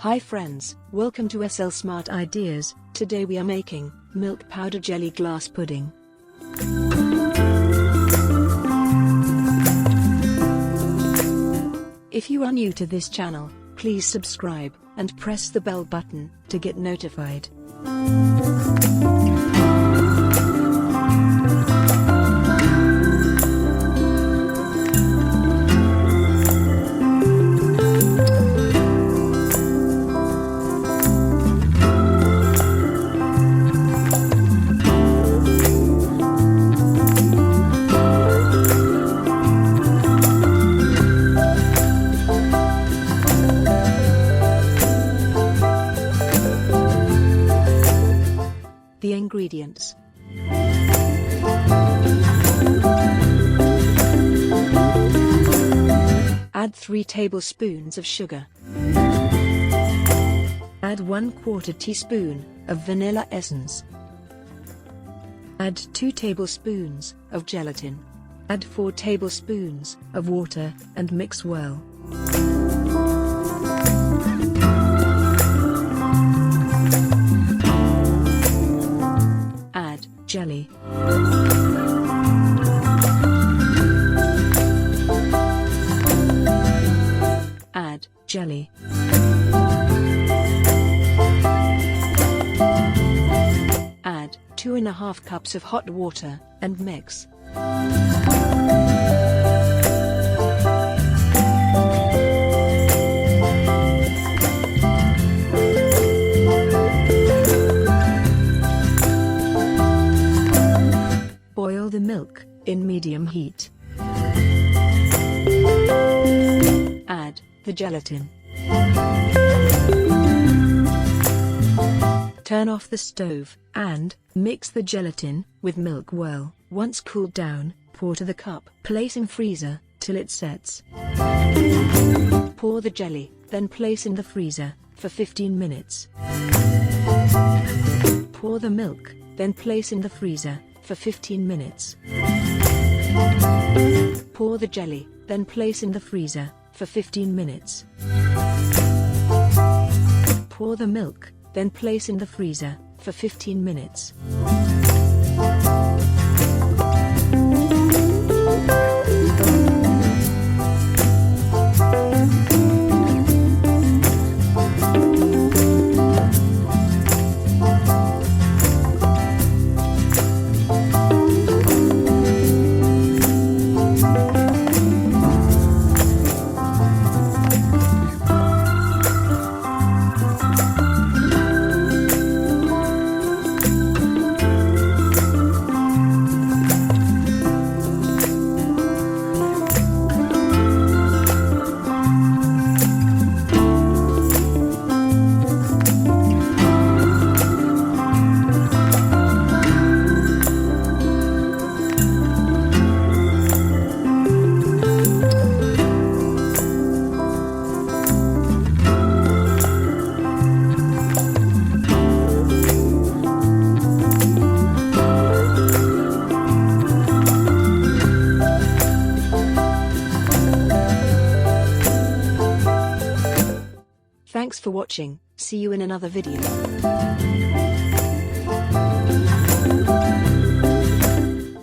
Hi friends, welcome to SL Smart Ideas. Today we are making milk powder jelly glass pudding. If you are new to this channel, please subscribe and press the bell button to get notified. The ingredients. Add 3 tablespoons of sugar. Add 1/4 teaspoon of vanilla essence. Add 2 tablespoons of gelatin. Add 4 tablespoons of water and mix well. Jelly. Add jelly. Add 2½ cups of hot water and mix. Boil the milk in medium heat. Add the gelatin. Turn off the stove and mix the gelatin with milk well. Once cooled down, pour to the cup. Place in freezer till it sets. Pour the jelly, then place in the freezer for 15 minutes. Pour the milk, then place in the freezer for 15 minutes. Pour the jelly, then place in the freezer for 15 minutes. Pour the milk, then place in the freezer for 15 minutes. Thanks for watching. See you in another video.